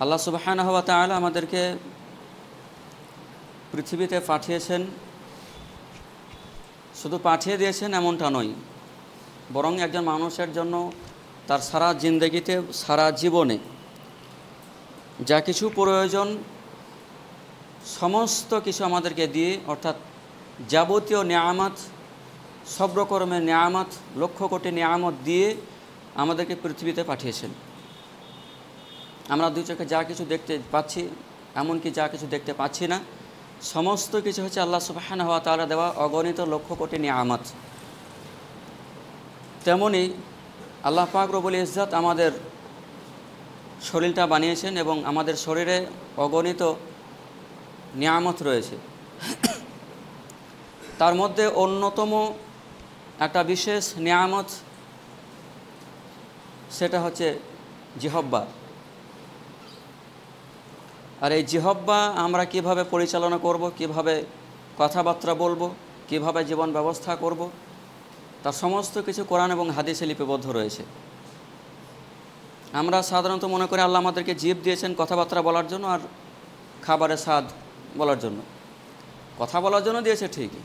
আল্লাহ সুবহানাহু ওয়া তাআলা আমাদেরকে পৃথিবীতে পাঠিয়েছেন, শুধু পাঠিয়ে দিয়েছেন এমনটা নয়, বরং একজন মানুষের জন্য তার সারা জিন্দেগিতে, সারা জীবনে যা কিছু প্রয়োজন সমস্ত কিছু আমাদেরকে দিয়ে, অর্থাৎ যাবতীয় নিয়ামত, সব রকমের নিয়ামত, লক্ষ কোটি নিয়ামত দিয়ে আমাদেরকে পৃথিবীতে পাঠিয়েছেন। আমরা দুই চোখে যা কিছু দেখতে পাচ্ছি, এমনকি যা কিছু দেখতে পাচ্ছি না, সমস্ত কিছু হচ্ছে আল্লাহ সুবহানাহু ওয়া তাআলা দেওয়া অগণিত লক্ষ কোটি নিয়ামত। তেমনি আল্লাহ পাক রব্বুল ইজ্জত আমাদের শরীরটা বানিয়েছেন এবং আমাদের শরীরে অগণিত নিয়ামত রয়েছে। তার মধ্যে অন্যতম একটা বিশেষ নিয়ামত, সেটা হচ্ছে জিহব্বা। আর এই জিহব্বা আমরা কিভাবে পরিচালনা করব, কিভাবে কথাবার্তা বলবো, কিভাবে জীবন ব্যবস্থা করব, তার সমস্ত কিছু কোরআন এবং হাদিসে লিপিবদ্ধ রয়েছে। আমরা সাধারণত মনে করি আল্লাহ আমাদেরকে জিভ দিয়েছেন কথাবার্তা বলার জন্য আর খাবারের স্বাদ বলার জন্য। কথা বলার জন্য দিয়েছে ঠিকই,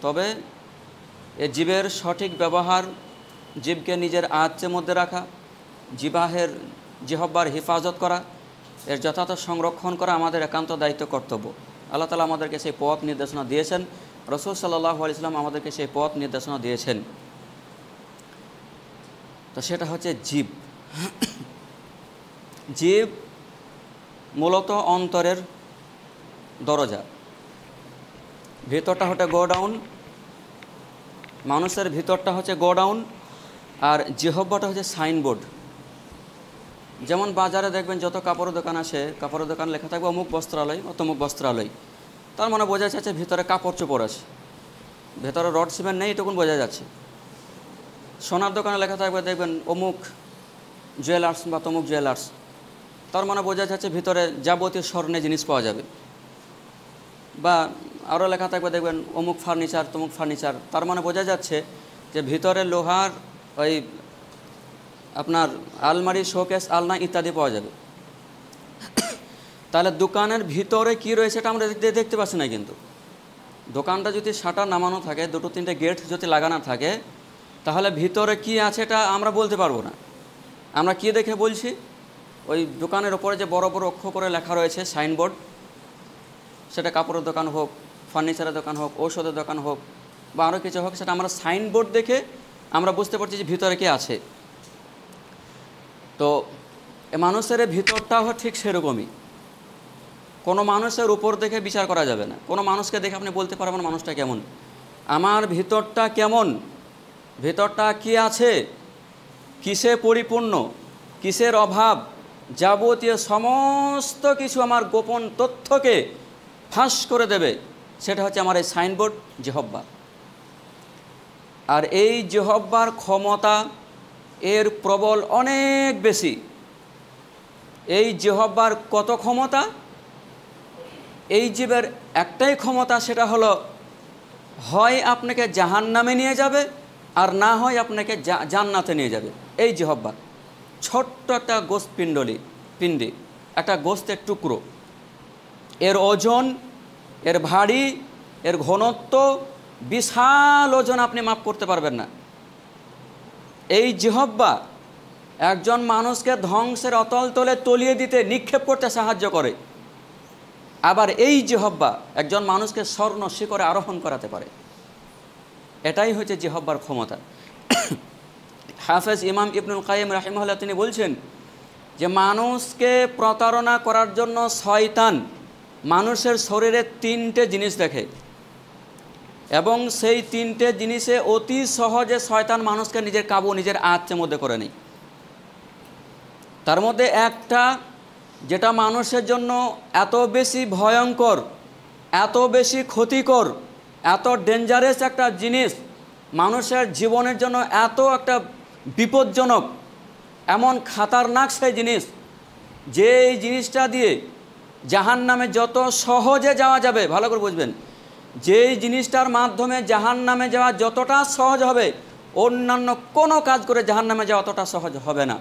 তবে এই জিভের সঠিক ব্যবহার, জিভকে নিজের আয়ত্তের মধ্যে রাখা, জিহব্বার হেফাজত করা, এর যথাযথ সংরক্ষণ করা আমাদের একান্ত দায়িত্ব, কর্তব্য। আল্লাহ তাআলা আমাদেরকে সেই পথ নির্দেশনা দিয়েছেন, রাসূল সাল্লাল্লাহু আলাইহি ওয়াসাল্লাম আমাদেরকে সেই পথ নির্দেশনা দিয়েছেন। তো সেটা হচ্ছে জিভ। জিভ মূলত অন্তরের দরজা। ভিতরটা হচ্ছে গোডাউন, মানুষের ভিতরটা হচ্ছে গোডাউন, আর জিহব্বাটা হচ্ছে সাইনবোর্ড। যেমন বাজারে দেখবেন যত কাপড়ের দোকান আছে, কাপড়ের দোকান লেখা থাকবে অমুক বস্ত্রালয়, অতমুক বস্ত্রালয়, তার মানে বোঝা যাচ্ছে ভিতরে কাপড় চোপড় আছে, ভেতরে রড সিমেন্ট নেই, এটুকুন বোঝা যাচ্ছে। সোনার দোকানে লেখা থাকবে দেখবেন অমুক জুয়েলার্স বা তমুক জুয়েলার্স, তার মানে বোঝা যাচ্ছে ভিতরে যাবতীয় স্বর্ণের জিনিস পাওয়া যাবে। বা আরও লেখা থাকবে দেখবেন অমুক ফার্নিচার, তমুক ফার্নিচার, তার মানে বোঝা যাচ্ছে যে ভিতরে লোহার ওই আপনার আলমারি, শোকেস, আলনা ইত্যাদি পাওয়া যাবে। তাহলে দোকানের ভিতরে কি রয়েছে এটা আমরা দেখতে পাচ্ছি না। কিন্তু দোকানটা যদি শাটার নামানো থাকে, দুটো তিনটে গেট যদি লাগানো থাকে, তাহলে ভিতরে কি আছে এটা আমরা বলতে পারবো না। আমরা কি দেখে বলছি? ওই দোকানের ওপরে যে বড় বড় অক্ষর করে লেখা রয়েছে সাইনবোর্ড, সেটা কাপড়ের দোকান হোক, ফার্নিচারের দোকান হোক, ঔষধের দোকান হোক বা আরও কিছু হোক, সেটা আমরা সাইনবোর্ড দেখে আমরা বুঝতে পারছি যে ভিতরে কি আছে। তো মানুষের ভিতরটাও ঠিক সেরকমই। কোনো মানুষের উপর দেখে বিচার করা যাবে না। কোনো মানুষকে দেখে আপনি বলতে পারবেন মানুষটা কেমন। আমার ভিতরটা কেমন, ভিতরটা কি আছে, কিসে পরিপূর্ণ, কিসের অভাব, যাবতীয় সমস্ত কিছু আমার গোপন তথ্যকে ফাঁস করে দেবে, সেটা হচ্ছে আমার এই সাইনবোর্ড জিহব্বা। আর এই জিহব্বার ক্ষমতা এর প্রবল অনেক বেশি। এই জিহব্বার কত ক্ষমতা? এই জীবের একটাই ক্ষমতা, সেটা হলো হয় আপনাকে জাহান্নামে নিয়ে যাবে আর না হয় আপনাকে জান্নাতে নিয়ে যাবে। এই জিহব্বা ছোট্ট একটা গোস্ত পিণ্ডি, একটা গোস্তের টুকরো। এর ওজন, এর ভারী, এর ঘনত্ব, বিশাল ওজন, আপনি মাপ করতে পারবেন না। এই জিহব্বা একজন মানুষকে ধ্বংসের অতল তলে তলিয়ে দিতে, নিক্ষেপ করতে সাহায্য করে। আবার এই জিহব্বা একজন মানুষকে স্বর্ণ শিখরে আরোহণ করাতে পারে। এটাই হচ্ছে জিহব্বার ক্ষমতা। হাফেজ ইমাম ইবনুল কাইয়িম রাহিমাহুল্লাহ তিনি বলছেন যে মানুষকে প্রতারণা করার জন্য শয়তান মানুষের শরীরে তিনটে জিনিস দেখে এবং সেই তিনটে জিনিসে অতি সহজে শয়তান মানুষকে নিজের কাবু, নিজের আয়ত্তের মধ্যে করে নেয়। তার মধ্যে একটা, যেটা মানুষের জন্য এত বেশি ভয়ঙ্কর, এত বেশি ক্ষতিকর, এত ডেঞ্জারাস একটা জিনিস, মানুষের জীবনের জন্য এত একটা বিপজ্জনক, এমন খাতারনাক সেই জিনিস, যে এই জিনিসটা দিয়ে জাহান্নামে যত সহজে যাওয়া যাবে, ভালো করে বুঝবেন, যেই জিনিসটার মাধ্যমে জাহান্নামে যাওয়া যতটা সহজ হবে, অন্যান্য কোনো কাজ করে জাহান্নামে যাওয়া অতটা সহজ হবে না।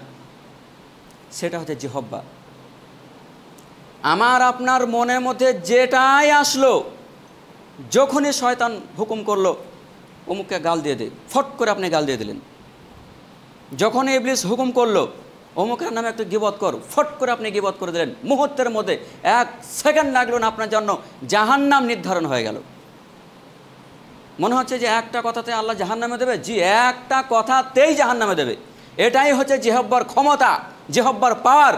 সেটা হচ্ছে জিহব্বা। আমার আপনার মনের মধ্যে যেটাই আসলো, যখনই শয়তান হুকুম করলো অমুককে গাল দিয়ে দে, ফট করে আপনি গাল দিয়ে দিলেন। যখনই ইবলিস হুকুম করলো অমুকের নামে একটু গীবত কর, ফট করে আপনি গীবত করে দিলেন। মুহূর্তের মধ্যে 1 সেকেন্ড লাগলো না, আপনার জন্য জাহান্নাম নির্ধারণ হয়ে গেল। মনে হচ্ছে যে একটা কথাতে আল্লাহ জাহান্নামে দেবে। জি, একটা কথাতেই জাহান্নামে দেবে। এটাই হচ্ছে জিহ্বার ক্ষমতা, জিহ্বার পাওয়ার।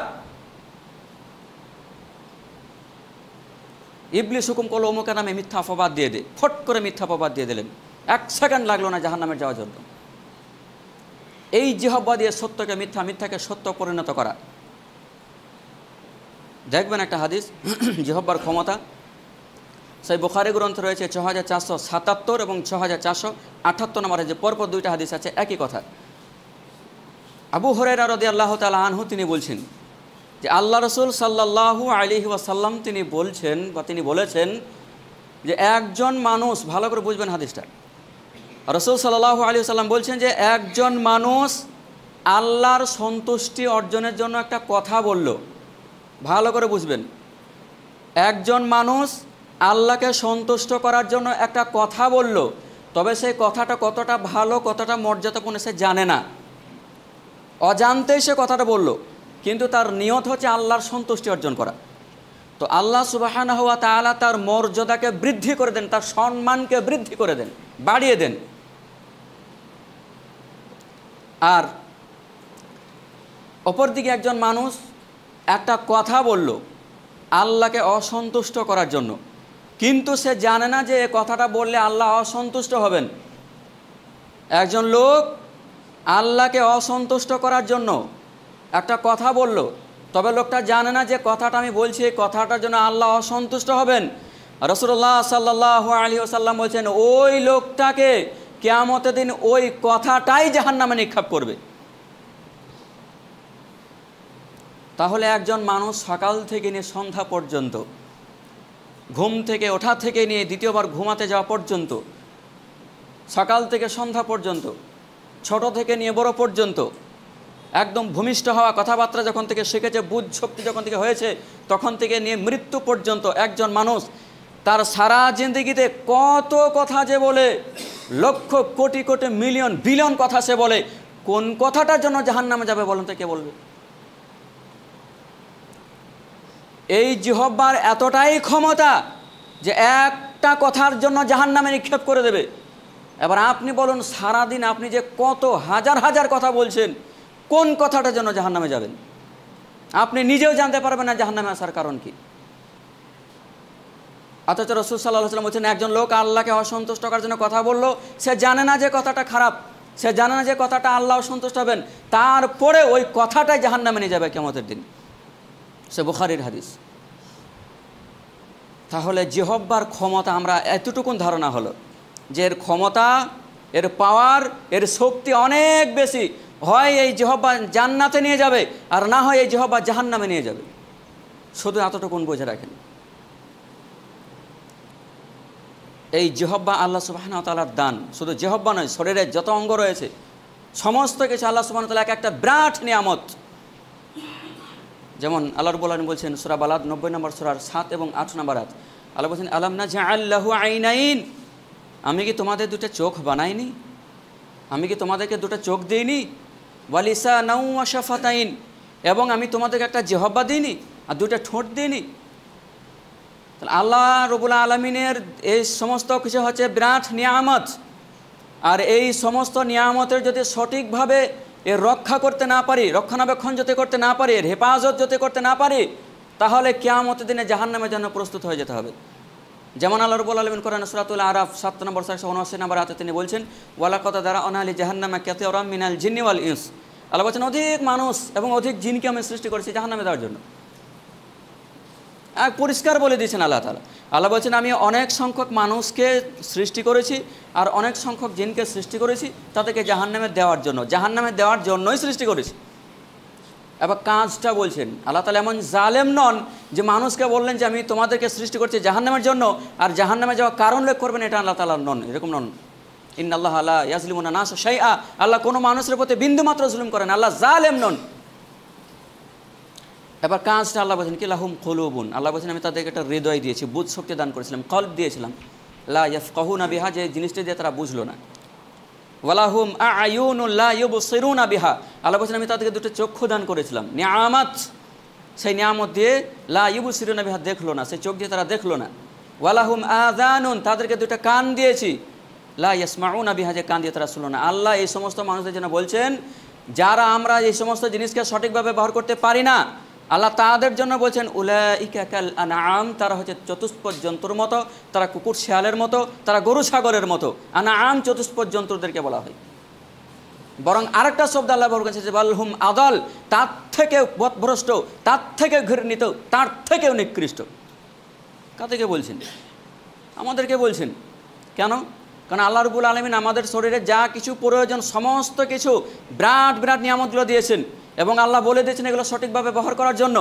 ইবলিস হুকুম করলো অমুকের নামে মিথ্যা অপবাদ দিয়ে দে, ফট করে মিথ্যা অপবাদ দিয়ে দিলেন। 1 সেকেন্ড লাগলো না জাহান্নামে যাওয়ার জন্য। এই জিহ্বা দিয়ে সত্যকে মিথ্যা, মিথ্যাকে সত্য পরিণত করা। দেখবেন একটা হাদিস জিহ্বার ক্ষমতা, সেই বুখারী গ্রন্থে রয়েছে 6477 এবং 6478 নম্বরে, যে পরপর 2টা হাদিস আছে একই কথা। আবু হুরায়রা রাদিয়াল্লাহু তাআলা আনহু তিনি বলছেন যে আল্লাহ রাসূল সাল্লাল্লাহু আলাইহি ওয়াসাল্লাম তিনি বলছেন বা তিনি বলেছেন যে একজন মানুষ, ভালো করে বুঝবেন হাদিসটা, রাসূল সাল্লাল্লাহু আলাইহি ওয়াসাল্লাম বলছেন যে একজন মানুষ আল্লাহর সন্তুষ্টি অর্জনের জন্য একটা কথা বলল। ভালো করে বুঝবেন, একজন মানুষ আল্লাহকে সন্তুষ্ট করার জন্য একটা কথা বলল, তবে সেই কথাটা কতটা ভালো, কতটা মর্যাদাপূর্ণ সে জানে না, অজান্তেই সে কথাটা বলল, কিন্তু তার নিয়ত হচ্ছে আল্লাহর সন্তুষ্টি অর্জন করা। তো আল্লাহ সুবহানাহু ওয়া তাআলা তার মর্যাদাকে বৃদ্ধি করে দেন, তার সম্মানকে বৃদ্ধি করে দেন, বাড়িয়ে দেন। আর অপরদিকে একজন মানুষ একটা কথা বলল আল্লাহকে অসন্তুষ্ট করার জন্য, কিন্তু সে জানে না যে এ কথাটা বললে আল্লাহ অসন্তুষ্ট হবেন। একজন লোক আল্লাহকে অসন্তুষ্ট করার জন্য একটা কথা বলল, তবে লোকটা জানে না যে কথাটা আমি বলছি এই কথাটার জন্য আল্লাহ অসন্তুষ্ট হবেন। রাসূলুল্লাহ সাল্লাল্লাহু আলাইহি ওয়াসাল্লাম বলছেন ওই লোকটাকে কিয়ামতের দিন ওই কথাটাই জাহান্নামে নিক্ষেপ করবে। তাহলে একজন মানুষ সকাল থেকে নিয়ে সন্ধ্যা পর্যন্ত, ঘুম থেকে ওঠা থেকে নিয়ে দ্বিতীয়বার ঘুমাতে যাওয়া পর্যন্ত, সকাল থেকে সন্ধ্যা পর্যন্ত, ছোট থেকে নিয়ে বড় পর্যন্ত, একদম ভূমিষ্ঠ হওয়া, কথাবার্তা যখন থেকে শিখেছে, বুঝ শক্তি যখন থেকে হয়েছে তখন থেকে নিয়ে মৃত্যু পর্যন্ত একজন মানুষ তার সারা জিন্দেগিতে কত কথা যে বলে, লক্ষ কোটি কোটি মিলিয়ন বিলিয়ন কথা সে বলে, কোন কথাটার জন্য জাহান্নামে যাবে বলেন তো কে বলবে? এই জিহ্বার এতটাই ক্ষমতা যে একটা কথার জন্য জাহান্নামে নিক্ষেপ করে দেবে। এবার আপনি বলুন, সারাদিন আপনি যে কত হাজার হাজার কথা বলছেন, কোন কথাটার জন্য জাহান্নামে যাবেন? আপনি নিজেও জানতে পারবেন না জাহান্নামে আসার কারণ কি। অথচ রাসূল সাল্লাল্লাহু আলাইহি ওয়াসাল্লাম বলছেন একজন লোক আল্লাহকে অসন্তুষ্ট করার জন্য কথা বলল, সে জানে না যে কথাটা খারাপ, সে জানে না যে কথাটা আল্লাহ অসন্তুষ্ট হবেন, তারপরে ওই কথাটাই জাহান্নামে নিয়ে যাবে কিয়ামতের দিন। সে বুখারীর হাদিস। তাহলে জিহ্বার ক্ষমতা আমরা এতটুকুন ধারণা হলো যে এর ক্ষমতা, এর পাওয়ার, এর শক্তি অনেক বেশি। হয় এই জিহ্বা জান্নাতে নিয়ে যাবে, আর না হয় এই জিহ্বা জাহান্নামে নিয়ে যাবে। শুধু এতটুকুন বুঝে রাখেন, এই জিহ্বা আল্লাহ সুবহানাহু ওয়া তাআলার দান। শুধু জিহ্বা নয়, শরীরের যত অঙ্গ রয়েছে সমস্ত কিছু আল্লাহ সুবহানাহু ওয়া তাআলা একটা বিরাট নিয়ামত। যেমন আল্লাহ রাব্বুল আলামিন বলছেন সূরা বালাদ 90 নম্বর সূরার 7 এবং 8 নম্বর আয়াত, আল্লাহ বলছেন আলাম নাজআল লাহু আইনাইন, আমি কি তোমাদের দুটো চোখ বানাইনি? আমি কি তোমাদেরকে দুটো চোখ দিইনি? ওয়া লিসানাও ওয়া শাফাতাইন, এবং আমি তোমাদেরকে একটা জিহ্বা দিইনি আর দুটো ঠোঁট দিইনি? তাহলে আল্লাহ রাব্বুল আলামিনের এই সমস্ত কিছু হচ্ছে বিরাট নিয়ামত। আর এই সমস্ত নিয়ামতের যদি সঠিকভাবে এর রক্ষা করতে না পারি, রক্ষণাবেক্ষণ যদি করতে না পারি, এর হেফাজত যদি করতে না পারি, তাহলে কিয়ামতের দিনে জাহান্নামের জন্য প্রস্তুত হয়ে যেতে হবে। যেমন আল্লাহ রাব্বুল আলামিন কোরআন সূরাতুল আরাফ 7 নম্বর 179 নম্বর আয়াতে তিনি বলছেন ওয়ালাকাদ দারা'না লি জাহান্নামা কাসীরাম মিনাল জিন্নি ওয়াল ইনস, আল্লাহ বলছেন অধিক মানুষ এবং অধিক জিনকে আমি সৃষ্টি করেছি জাহান্নামে দেওয়ার জন্য। এক পরিষ্কার বলে দিয়েছেন আল্লাহ তাআলা। আল্লাহ বলছেন আমি অনেক সংখ্যক মানুষকে সৃষ্টি করেছি আর অনেক সংখ্যক জিনকে সৃষ্টি করেছি তাদেরকে জাহান্নামে দেওয়ার জন্য, জাহান্নামে দেওয়ার জন্যই সৃষ্টি করেছি। এবার কাজটা বলছেন আল্লাহ তাআলা এমন জালেম নন যে মানুষকে বললেন যে আমি তোমাদেরকে সৃষ্টি করছি জাহান্নামের জন্য, আর জাহান্নামে যাওয়ার কারণ উল্লেখ করবেন, এটা আল্লাহ তাআলা নন, এরকম নন। ইন্নাল্লাহা লা ইয়াজলিমুন নাসা শাইআ, আল্লাহ কোনো মানুষের প্রতি বিন্দুমাত্র জুলুম করেন, আল্লাহ জালেম নন। এবার কাজটা আল্লাহ বলছেন কি লাহুম কুলুবুন, আল্লাহ বলছেন আমি তাদেরকে একটা হৃদয় দিয়েছি, বুঝ শক্তি দান করেছিলাম, কলব দিয়েছিলাম, লা ইয়াফকাহুনা বিহা, যে জিনিসটা দিয়ে তারা বুঝলো না, ওয়ালাহুম আ'য়ুনুন লা ইউবসিরুনা বিহা, আল্লাহ বলছেন আমি তাদেরকে দুটো চক্ষু দান করেছিলাম, নিয়ামত, সেই নিয়ামত দিয়ে লা ইউবসিরুনা বিহা, দেখলো না, সেই চোখ দিয়ে তারা দেখলো না, ওয়ালাহুম আযানুন, তাদেরকে দুটো কান দিয়েছি, লা ইয়াসমাউনা বিহা, যে কান দিয়ে তারা শুনলো না। আল্লাহ এই সমস্ত মানুষদের জন্য বলছেন যারা আমরা এই সমস্ত জিনিসকে সঠিকভাবে ব্যবহার করতে পারি না, আল্লাহ তাদের জন্য বলছেন উলাইকা কাল আনআম, তারা হচ্ছে চতুষ্পদ জন্তুর মতো, তারা কুকুর শেয়ালের মতো, তারা গরু ছাগলের মতো। আনআম চতুষ্পদ জন্তুদেরকে বলা হয়। বরং আরেকটা শব্দ আল্লাহ ব্যবহার করেছে যে বালহুম আদাল, তার থেকে পথভ্রষ্ট, তার থেকে ঘৃণিত, তার থেকেও নিকৃষ্ট। কাদেরকে বলছেন? আমাদেরকে বলছেন। কেন? কারণ আল্লাহ রাব্বুল আলামিন আমাদের শরীরে যা কিছু প্রয়োজন সমস্ত কিছু বিরাট বিরাট নিয়ামতগুলো দিয়েছেন, এবং আল্লাহ বলে দিয়েছেন এগুলো সঠিকভাবে ব্যবহার করার জন্য।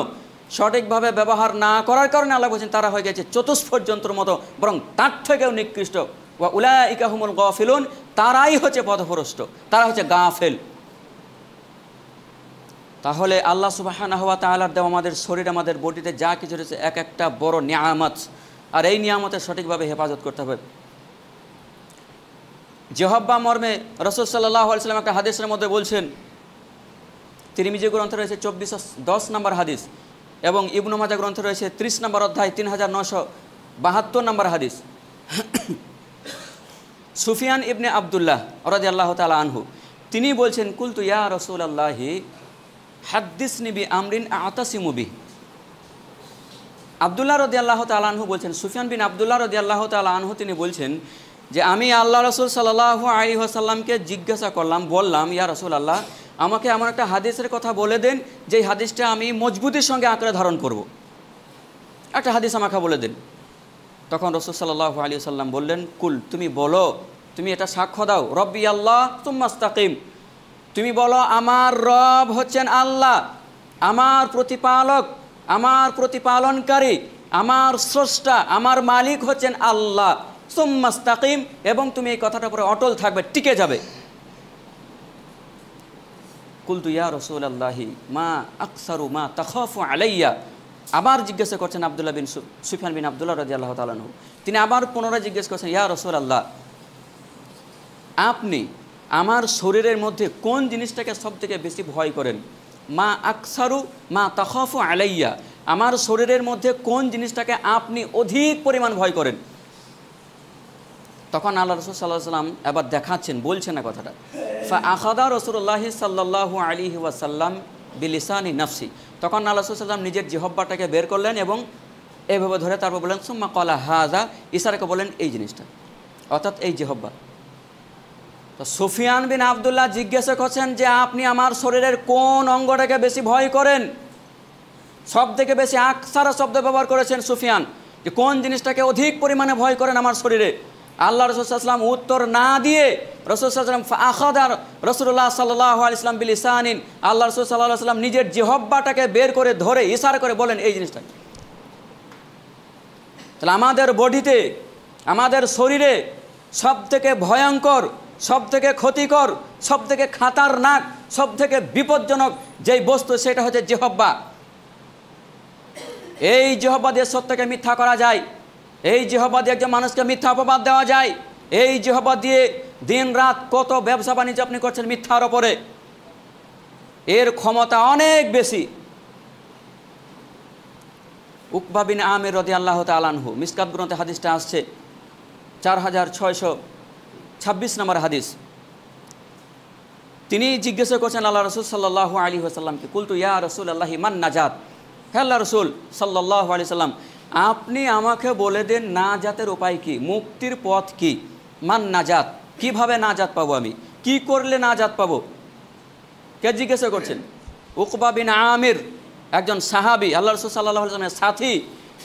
সঠিকভাবে ব্যবহার না করার কারণে আল্লাহ বলছেন তারা হয়ে গেছে চতুষ্পদ যন্ত্রের মতো, বরং তার থেকেও নিকৃষ্ট। ওয়া উলাইকা হুমুল গাফিলুন, তারাই হচ্ছে পথভ্রষ্ট, তারা হচ্ছে গাফেল। তাহলে আল্লাহ সুবহানাহু ওয়া তাআলার দেওয়া আমাদের শরীর, আমাদের বডিতে যা কিছু রয়েছে এক একটা বড় নিয়ামত, আর এই নিয়ামতের সঠিকভাবে হেফাজত করতে হবে। জিহ্বা মর্মে রাসূল সাল্লাল্লাহু আলাইহি ওয়াসাল্লাম একটা হাদিসের মধ্যে বলছেন, তিরমিজি গ্রন্থে রয়েছে 2410 নম্বর হাদিস, এবং ইবনু মাজাহ গ্রন্থে রয়েছে 30 নম্বর অধ্যায় 3972 নম্বর হাদিস। সুফিয়ান ইবনে আব্দুল্লাহ রাদিয়াল্লাহু তাআলা আনহু তিনি বলছেন, কুলতু ইয়া রাসূলুল্লাহি হাদ্দিসনি বি আমরিন আতাসিমু বিহি। আব্দুল্লাহ রাদিয়াল্লাহু তাআলা আনহু বলছেন, সুফিয়ান বিন আব্দুল্লাহ রাদিয়াল্লাহু তাআলা আনহু তিনি বলছেন যে আমি আল্লাহ রাসূল সাল্লাল্লাহু আলাইহি ওয়াসাল্লামকে জিজ্ঞাসা করলাম, বললাম ইয়া রাসূলুল্লাহ, আমাকে এমন একটা হাদিসের কথা বলে দেন যেই হাদিসটা আমি মজবুতির সঙ্গে আঁকড়ে ধারণ করব, একটা হাদিস আমাকে বলে দেন। তখন রাসূল সাল্লাল্লাহু আলাইহি ওয়াসাল্লাম বললেন, কুল, তুমি বলো, তুমি এটা সাক্ষ্য দাও, রব্বি আল্লাহ সুম্মা ইসতাকিম, তুমি বলো আমার রব হচ্ছেন আল্লাহ, আমার প্রতিপালক, আমার প্রতিপালনকারী, আমার স্রষ্টা, আমার মালিক হচ্ছেন আল্লাহ, সুম্মা ইসতাকিম, এবং তুমি এই কথাটার উপরে অটল থাকবে, টিকে যাবে। কুলতু ইয়া রাসূলুল্লাহি মা আকসারু মা তাখাফু আলাইয়া, আবার জিজ্ঞাসা করছেন আব্দুল্লাহ বিন সুফিয়ান বিন আব্দুল্লাহ রাদিয়াল্লাহু তাআলা আনহু, তিনি আবার পুনরায় জিজ্ঞেস করছেন, ইয়া রাসূলুল্লাহ, আপনি আমার শরীরের মধ্যে কোন জিনিসটাকে সবথেকে বেশি ভয় করেন? মা আকসারু মা তাখাফু আলাইয়া, আমার শরীরের মধ্যে কোন জিনিসটাকে আপনি অধিক পরিমাণ ভয় করেন? তখন আল্লাহ রাসূল সাল্লাল্লাহু আলাইহি ওয়াসাল্লাম এবার দেখাচ্ছেন, বলছেন না কথাটা। ফা আখাদা রাসূলুল্লাহি সাল্লাল্লাহু আলাইহি ওয়াসাল্লাম বিলিসানি নাফসি, তখন আল্লাহ রাসূল সাল্লাল্লাহু আলাইহি ওয়াসাল্লাম নিজের জিহ্বাটাকে বের করলেন এবং এইভাবে ধরে তারপর বললেন সুম্মা ক্বালা হাযা, ইশারাকে বলেন এই জিনিসটা, অর্থাৎ এই জিহ্বা। তো সুফিয়ান বিন আব্দুল্লাহ জিজ্ঞাসা করছেন যে আপনি আমার শরীরের কোন অঙ্গটাকে বেশি ভয় করেন? সব থেকে বেশি আকসারা শব্দ ব্যবহার করেছেন সুফিয়ান, যে কোন জিনিসটাকে অধিক পরিমাণে ভয় করেন আমার শরীরে। আল্লাহ রাসূল সাল্লাল্লাহু আলাইহি ওয়াসাল্লাম উত্তর না দিয়ে রাসূল সাল্লাল্লাহু আলাইহি ওয়াসাল্লাম ফাআখাদা রাসূলুল্লাহ সাল্লাল্লাহু আলাইহি ওয়াসাল্লাম বিলিসানিন, আল্লাহ রাসূল সাল্লাল্লাহু আলাইহি ওয়াসাল্লাম নিজের জিহ্বাটাকে বের করে ধরে ইশারা করে বলেন এই জিনিসটা। তাহলে আমাদের বডিতে, আমাদের শরীরে সবথেকে ভয়ঙ্কর, সবথেকে ক্ষতিকর, সবথেকে খাতারনাক, সবথেকে বিপজ্জনক যেই বস্তু সেটা হচ্ছে জিহ্বা। এই জিহ্বা দিয়ে সত্যকে মিথ্যা করা যায়, এই জিহ্বা দিয়ে একজন মানুষকে মিথ্যা অপবাদ দেওয়া যায়, এই জিহ্বা দিয়ে দিন রাত কত ব্যবসা বাণিজ্য আপনি করছেন মিথ্যার ওপরে, এর ক্ষমতা অনেক বেশি। উকবা বিন আমির রাদিয়াল্লাহু তাআলা আনহু, মিশকাত গ্রন্থে হাদিসটা আসছে 4626 নম্বর হাদিস। তিনি জিজ্ঞাসা করছেন আল্লাহ রাসূল সাল্লাল্লাহু আলাইহি ওয়াসাল্লামকে, কুলতু ইয়া রাসূলুল্লাহি মান নাজাত, হে আল্লাহ রাসূল সাল্লাল্লাহু আলাইহি ওয়াসাল্লাম, আপনি আমাকে বলে দেন নাজাতের উপায় কি, মুক্তির পথ কি? মান নাজাত, কিভাবে নাজাত পাবো, আমি কি করলে নাজাত পাবো? কে জিজ্ঞাসা করছেন? উকবা বিন আমির, একজন সাহাবী, আল্লাহ রাসূল সাল্লাল্লাহু আলাইহি ওয়াসাল্লামের সাথী।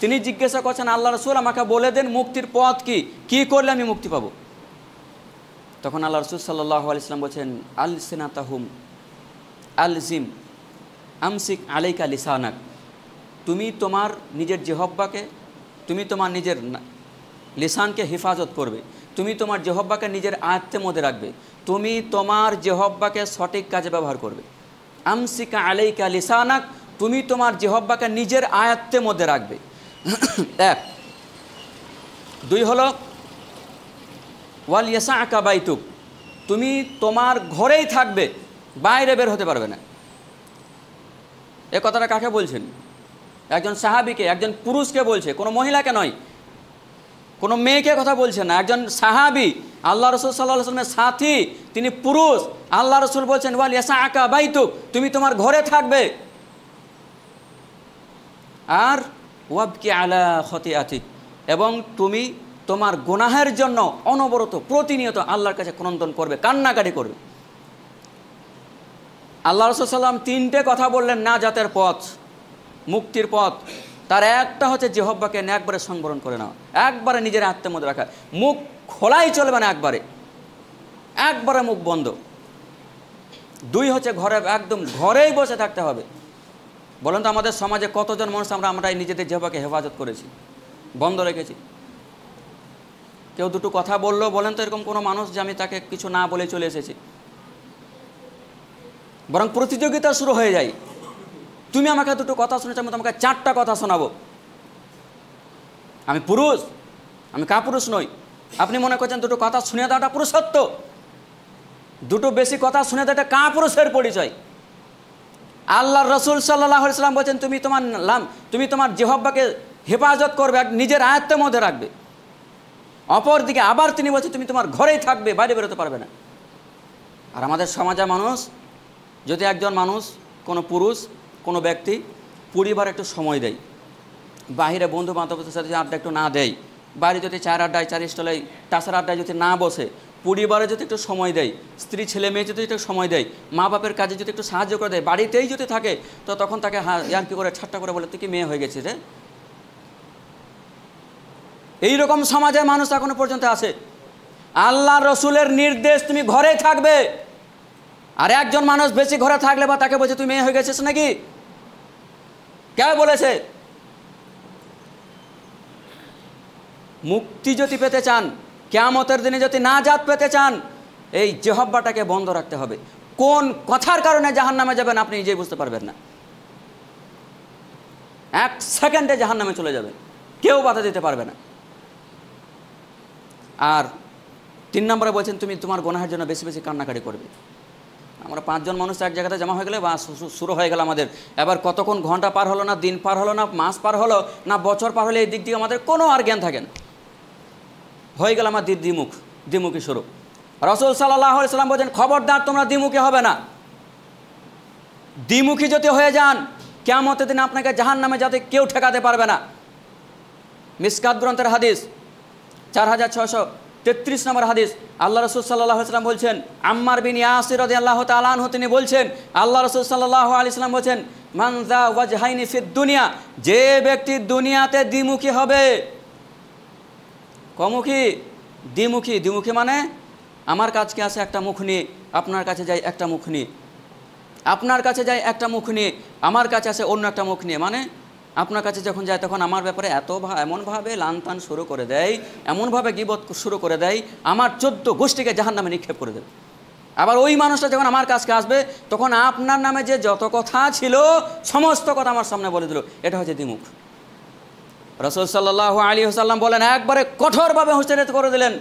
তিনি জিজ্ঞাসা করছেন আল্লাহ রাসূল আমাকে বলে দেন মুক্তির পথ কি, কি করলে আমি মুক্তি পাবো? তখন আল্লাহ রাসূল সাল্লাল্লাহু আলাইহি ওয়াসাল্লাম বলছেন, আলসিনাতাহুম আলজিম আমসিক আলাইকা লিসানাক, তুমি তোমার নিজের জিহ্বাকে, তুমি তোমার নিজের লিসানকে হেফাজত করবে, তুমি তোমার জিহ্বাকে নিজের আয়ত্তের মধ্যে রাখবে, তুমি তোমার জিহ্বাকে সঠিক কাজে ব্যবহার করবে। আমসিকা আলাইকা লিসানাক তুমি তোমার জিহ্বাকে নিজের আয়ত্তের মধ্যে রাখবে। এক। দুই হলো ওয়াল ইয়াসাআকা বাইতুক, তুমি তোমার ঘরেই থাকবে, বাইরে বের হতে পারবে না। এ কথাটা কাকে বলছেন? একজন সাহাবীকে, একজন পুরুষকে বলছে, কোনো মহিলাকে নয়, কোনো মেয়েকে কথা বলছে না। একজন সাহাবী, আল্লাহ রসুল সাল্লাল্লাহু আলাইহি ওয়াসাল্লামের সাথী, তিনি পুরুষ। আল্লাহ রসুল বলছেন ওয়াল ইয়াসাআকা বাইতুক, তুমি তোমার ঘরে থাকবে। আর ওয়াবকি আলা খতিআতিক, এবং তুমি তোমার গুনাহের জন্য অনবরত প্রতিনিয়ত আল্লাহর কাছে ক্রন্দন করবে, কান্নাকাটি করবে। আল্লাহ রাসূল সাল্লাম তিনটে কথা বললেন নাজাতের পথ, মুক্তির পথ। তার একটা হচ্ছে জিহ্বাকে একবারে সংবরণ করে নাও, একবারে নিজের আত্মের মধ্যে রাখা, মুখ খোলাই চলবে না, একবারে মুখ বন্ধ। দুই হচ্ছে একদম ঘরেই বসে থাকতে হবে। বলেন তো আমাদের সমাজে কতজন মানুষ আমরা নিজেদের জিহ্বাকে হেফাজত করেছি, বন্ধ রেখেছি? কেউ দুটো কথা বললো, বলেন তো এরকম কোনো মানুষ যে আমি তাকে কিছু না বলে চলে এসেছি? বরং প্রতিযোগিতা শুরু হয়ে যায়। তুমি আমাকে দুটো কথা শুনেছো, আমি তোমাকে চারটা কথা শোনাবো। আমি পুরুষ, আমি কাপুরুষ নই। আপনি মনে করছেন দুটো কথা শুনে দেওয়াটা পুরুষত্ব? দুটো বেশি কথা শুনে দেওয়াটা কাপুরুষের পরিচয়। আল্লাহর রাসূল সাল্লাল্লাহু আলাইহি ওয়াসাল্লাম বলেছেন তুমি তোমার জিহ্বাকে হেফাজত করবে, নিজের আয়ত্তের মধ্যে রাখবে। অপরদিকে আবার তিনি বলছেন তুমি তোমার ঘরেই থাকবে, বাইরে বেরোতে পারবে না। আর আমাদের সমাজে মানুষ, যদি একজন মানুষ, কোনো পুরুষ, কোনো ব্যক্তি পরিবার একটু সময় দেয়, বাহিরে বন্ধু বান্ধবদের সাথে আড্ডা একটু না দেয়, বাইরে যদি চার আড্ডায়, চার স্টলে, টাসার আড্ডায় যদি না বসে, পরিবারে যদি একটু সময় দেয়, স্ত্রী ছেলে মেয়ে যদি একটু সময় দেয়, মা বাপের কাজে যদি একটু সাহায্য করে দেয়, বাড়িতেই যদি থাকে, তো তখন তাকে ইয়ার্কি করে, ঠাট্টা করে বলে তুই কি মেয়ে হয়ে গেছিস রে? এইরকম সমাজের মানুষ এখনো পর্যন্ত আছে। আল্লাহ রসুলের নির্দেশ তুমি ঘরেই থাকবে। আর একজন মানুষ বেশি ঘরে থাকলে বা তাকে বলছে তুই মেয়ে হয়ে গেছিস নাকি? কে বলেছে? মুক্তি যদি পেতে চান, কিয়ামতের দিনে যদি নাজাত পেতে চান, এই জিহ্বাটাকে বন্ধ রাখতে হবে। কোন কথার কারণে জাহান্নামে যাবেন আপনি নিজেই বুঝতে পারবেন না। এক সেকেন্ডে জাহান্নামে চলে যাবেন, কেউ বাধা দিতে পারবে না। আর 3 নম্বরে বলছেন তুমি তোমার গুনাহের জন্য বেশি বেশি কান্নাকাটি করবে। আমরা 5 জন মানুষ এক জায়গাতে জমা হয়ে গেলে বা শুরু হয়ে গেল আমাদের। এবার কতক্ষণ ঘন্টা পার হলো না, দিন পার হলো না, মাস পার হলো না, বছর পার হলে এই দিক দিয়ে আমাদের কোনো আর জ্ঞান থাকে না। হয়ে গেল আমার দ্বিমুখী শুরু। রাসূল সাল্লাল্লাহু আলাইহি ওয়াসাল্লাম বলেন খবরদার তোমরা দ্বিমুখী হবে না। দ্বিমুখী যদি হয়ে যান, কিয়ামতের দিন আপনাকে জাহান্নামে যাতে কেউ ঠেকাতে পারবে না। মিসকাত গ্রন্থের হাদিস 4633 নম্বর হাদিস। আল্লাহ রাসূল সাল্লাল্লাহু আলাইহি ওয়াসাল্লাম বলছেন, আম্মার বিন ইয়াসির রাদিয়াল্লাহু তাআলা আনহু তিনি বলছেন, আল্লাহ রাসূল সাল্লাল্লাহু আলাইহি ওয়াসাল্লাম বলছেন, মান যা ওয়াজহাইনি ফিদ দুনিয়া, যে ব্যক্তি দুনিয়াতে দ্বিমুখী হবে। কমুখী? দ্বিমুখী মানে আমার কাছে আসে একটা মুখ নিয়ে, আপনার কাছে যায় একটা মুখ নিয়ে, আপনার কাছে যায় একটা মুখ নিয়ে, আমার কাছে আসে অন্য একটা মুখ নিয়ে। মানে আপনার কাছে যখন যায় তখন আমার ব্যাপারে এমনভাবে লানতান শুরু করে দেয়, এমনভাবে গীবত শুরু করে দেয়, আমার 14 গোষ্ঠীকে জাহান্নামে নিক্ষেপ করে দেবে। আবার ওই মানুষটা যখন আমার কাছে আসবে তখন আপনার নামে যে যত কথা ছিল সমস্ত কথা আমার সামনে বলে দিল। এটা হচ্ছে দ্বিমুখ। রাসূল সাল্লাল্লাহু আলাইহি ওয়াসাল্লাম বলেন, একবারে কঠোরভাবে হুঁশিয়ারি করে দিলেন,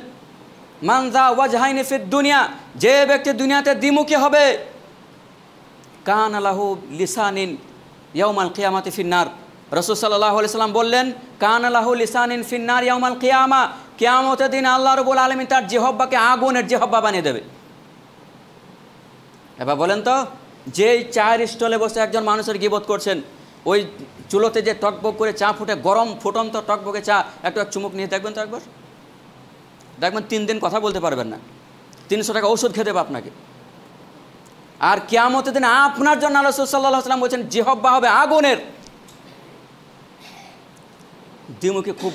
মান যা ওয়াজহাইনি ফিদ দুনিয়া, যে ব্যক্তি দুনিয়াতে দ্বিমুখী হবে, কানা লাহু লিসানিন ইয়াউমাল কিয়ামাতি ফিন্নার। রাসূল সাল্লাল্লাহু আলাইহি ওয়াসাল্লাম বললেন, কানা লাহু লিসানিন ফিন্নার ইয়াউমাল কিয়ামা, কিয়ামতের দিন আল্লাহ রাব্বুল আলামিন তার জিহ্বাকে আগুনের জিহ্বা বানিয়ে দেবে। এবার বলেন তো, যেই চায়ের স্টলে বসে একজন মানুষের গীবত করছেন, ওই চুলোতে যে টকবক করে চা ফুটে, গরম ফুটন্ত টকবকে চা একটু চুমুক নিয়ে দেখবেন তো একবার, দেখবেন 3 দিন কথা বলতে পারবেন না, 300 টাকা ওষুধ খেতে হবে আপনাকে। আর কিয়ামতের দিন আপনার জন্য আল্লাহ রাসূল সাল্লাল্লাহু আলাইহি ওয়াসাল্লাম বলছেন জিহ্বা হবে আগুনের। দ্বিমুখী খুব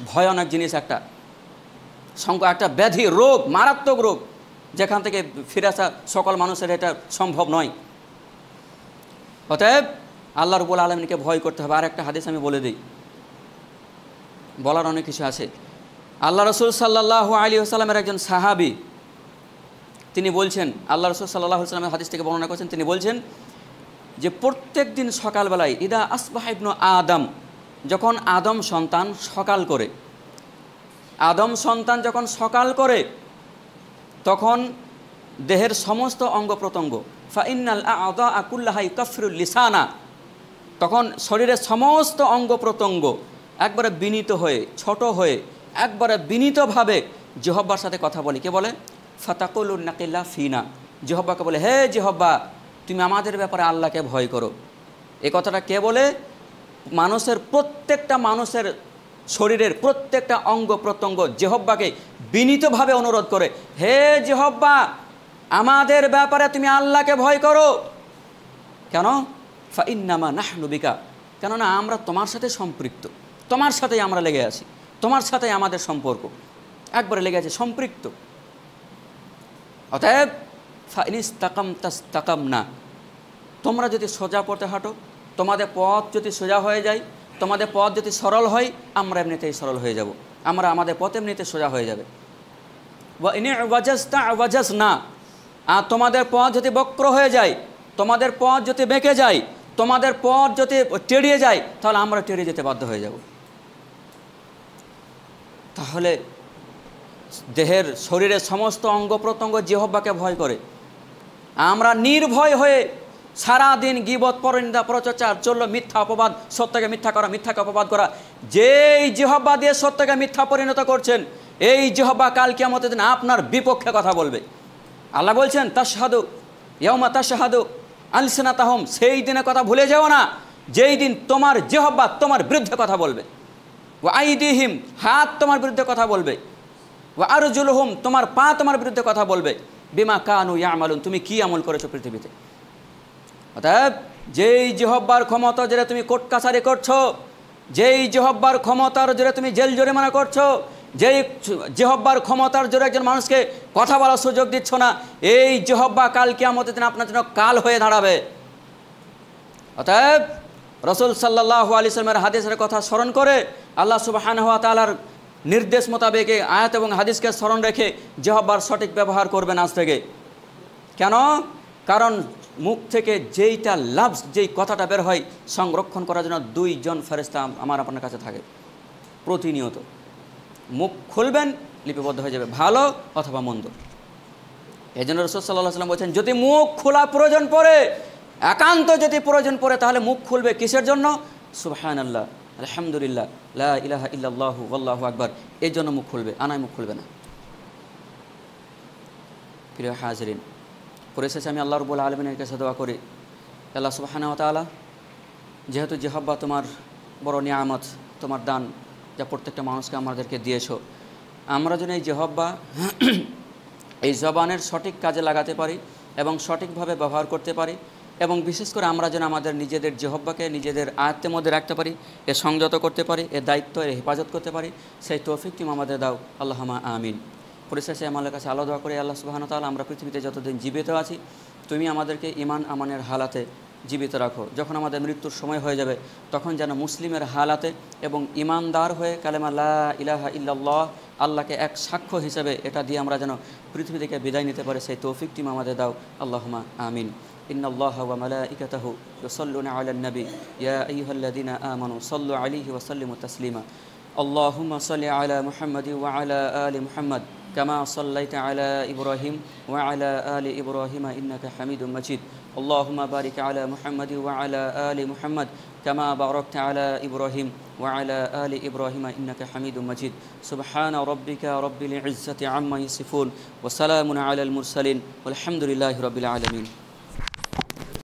ভয়ানক জিনিস, একটা ব্যাধি, রোগ, মারাত্মক রোগ, যেখান থেকে ফিরে আসা সকল মানুষের এটা সম্ভব নয়। অতএব আল্লাহ রাব্বুল আলামিনকে ভয় করতে হবে। আর একটা হাদিস আমি বলে দিই, বলার অনেক কিছু আছে। আল্লাহ রাসূল সাল্লাল্লাহু আলাইহি ওয়াসাল্লামের একজন সাহাবী তিনি বলছেন, আল্লাহ রাসূল সাল্লাল্লাহু আলাইহি ওয়াসাল্লামের হাদিস থেকে বর্ণনা করেছেন, তিনি বলছেন যে প্রত্যেক দিন সকালবেলায় ইদা আসবাহ ইবনু আদম, যখন আদম সন্তান সকাল করে, আদম সন্তান যখন সকাল করে তখন দেহের সমস্ত অঙ্গ প্রত্যঙ্গ ফাইনাল আদা আকুল্লাহাই কফরুল লিসানা, তখন শরীরের সমস্ত অঙ্গ প্রত্যঙ্গ একবারে বিনীত হয়ে, ছোট হয়ে, একবারে বিনীতভাবে জিহ্বার সাথে কথা বলে। কে বলে? ফাতাকুলুন নাকিল্লা ফিনা, জিহ্বাকে বলে, হে জিহ্বা তুমি আমাদের ব্যাপারে আল্লাহকে ভয় করো। এই কথাটা কে বলে? মানুষের প্রত্যেকটা মানুষের শরীরের প্রত্যেকটা অঙ্গ প্রত্যঙ্গ জিহ্বাকে বিনীতভাবে অনুরোধ করে, হে জিহ্বা আমাদের ব্যাপারে তুমি আল্লাহকে ভয় করো। কেন? ফাইন্নামা নাহনু বিকা, কেননা আমরা তোমার সাথে সম্পৃক্ত, তোমার সাথেই আমরা লেগে আছি, তোমার সাথেই আমাদের সম্পর্ক একবারে লেগে আছে, সম্পৃক্ত। অতএব ফাইনিস্তাকাম তাস্তাকাম না, তোমরা যদি সোজা পথে হাঁটো, তোমাদের পথ যদি সোজা হয়ে যায়, তোমাদের পথ যদি সরল হয়, আমরা এমনিতেই সরল হয়ে যাব, আমরা আমাদের পথ এমনিতে সোজা হয়ে যাবে। ওয়াজাস না, আর তোমাদের পথ যদি বক্র হয়ে যায়, তোমাদের পথ যদি বেঁকে যায়, তোমাদের পথ যদি টেড়িয়ে যায়, তাহলে আমরা টেড়িয়ে যেতে বাধ্য হয়ে যাব। তাহলে দেহের শরীরের সমস্ত অঙ্গ প্রত্যঙ্গ জিহ্বাকে ভয় করে। আমরা নির্ভয় হয়ে সারাদিন গীবত, পরনিন্দা, পরচর্চা চলল, মিথ্যা অপবাদ, সত্যকে মিথ্যা করা, মিথ্যাকে অপবাদ করা। যেই জিহ্বা দিয়ে সত্যকে মিথ্যা পরিণত করছেন, এই জিহ্বা কাল কিয়ামতের দিন আপনার বিপক্ষে কথা বলবে। আল্লাহ বলছেন তাশহাদু ইয়াউমা তাশহাদু আলসিনাতাহুম, সেই দিনে কথা ভুলে যেও না যেই দিন তোমার জিহ্বা তোমার বিরুদ্ধে কথা বলবে। ওয়া আইদিহিম, হাত তোমার বিরুদ্ধে কথা বলবে। ওয়া আরজুলুহুম, তোমার পা তোমার বিরুদ্ধে কথা বলবে। বিমা কানু ইয়ামালুন, তুমি কি আমল করেছো পৃথিবীতে। অতএব যেই জিহ্বার ক্ষমতা জোরে তুমি কোর্ট কাছারি করছো, যেই জিহ্বার ক্ষমতার জোরে তুমি জেল জরিমানা করছো, যেই জিহ্বার ক্ষমতার জোরে একজন মানুষকে কথা বলার সুযোগ দিচ্ছ না, এই জিহ্বা কাল কিয়ামতের দিন আপনার জন্য কাল হয়ে দাঁড়াবে। অতএব রাসূল সাল্লাল্লাহু আলাইহি ওয়াসাল্লামের হাদিসের কথা স্মরণ করে, আল্লাহ সুবহানাহু ওয়া তাআলার নির্দেশ মোতাবেক আয়াত এবং হাদিসকে স্মরণ রেখে জিহ্বার সঠিক ব্যবহার করবেন আজ থেকে। কেন? কারণ মুখ থেকে যেইটা লাফজ, যেই কথাটা বের হয়, সংরক্ষণ করার জন্য দুইজন ফেরেশতা আমার আপনার কাছে থাকে প্রতিনিয়ত। মুখ খুলবেন, লিপিবদ্ধ হয়ে যাবে, ভালো অথবা মন্দ। এই জন্য রাসূল সাল্লাল্লাহু আলাইহি ওয়াসাল্লাম বলছেন, যদি মুখ খোলা প্রয়োজন পড়ে, একান্ত যদি প্রয়োজন পড়ে, তাহলে মুখ খুলবে কিসের জন্য? সুবহানাল্লাহ, আলহামদুলিল্লাহ, লা ইলাহা ইল্লাল্লাহু ওয়াল্লাহু আকবার, এই জন্য মুখ খুলবে, আনায় মুখ খুলবে না। প্রিয় হাজিরিন, পরিশেষে আমি আল্লাহ রাব্বুল আলামিনের কাছে দোয়া করি, আল্লাহ সুবহানাহু ওয়া তাআলা যেহেতু জিহ্বা তোমার বড় নিয়ামত, তোমার দান, যা প্রত্যেকটা মানুষকে আমাদেরকে দিয়েছো, আমরা যেন এই জিহ্বা এই জবানের সঠিক কাজে লাগাতে পারি এবং সঠিকভাবে ব্যবহার করতে পারি, এবং বিশেষ করে আমরা যেন আমাদের নিজেদের জিহ্বাকে নিজেদের আয়ত্তের মধ্যে রাখতে পারি, এ সংযত করতে পারি, এর দায়িত্ব, এর হেফাজত করতে পারি। সেই তৌফিক তুমি আমাদের দাও, আল্লাহুম্মা আমিন। পরিশেষে আমাদের কাছে আলো দোয়া করি, আল্লাহ সুবহানাহু ওয়া তাআলা আমরা পৃথিবীতে যতদিন জীবিত আছি, তুমি আমাদেরকে ঈমান আমানের হালাতে জীবিত রাখো। যখন আমাদের মৃত্যুর সময় হয়ে যাবে, তখন যেন মুসলিমের হালাতে এবং ঈমানদার হয়ে কালেমা লা ইলাহা ইল্লাল্লাহ, আল্লাহকে এক সাক্ষ্য হিসেবে এটা দিয়ে আমরা যেন পৃথিবী থেকে বিদায় নিতে পারি, সেই তৌফিক তুমি আমাদের দাও, আল্লাহুম্মা আমিন। ইন্নাল্লাহা ওয়া মালাইকাতাহু ইউসাল্লুনা আলান নবী ইয়া আইয়ুহাল্লাযীনা আমানু সাল্লু আলাইহি ওয়া সাল্লিমু তাসলিমা। আল্লাহুম্মা সাল্লি আলা মুহাম্মাদি ওয়া আলা আলি মুহাম্মাদ كما صليت على إبراهيم وعلى آل إبراهيم إنك حميد مجيد. اللهم بارك على محمد وعلى آل محمد كما باركت على إبراهيم وعلى آل إبراهيم إنك حميد مجيد. سبحان ربك رب العزة عما يصفون وسلام على المرسلين والحمد لله رب العالمين.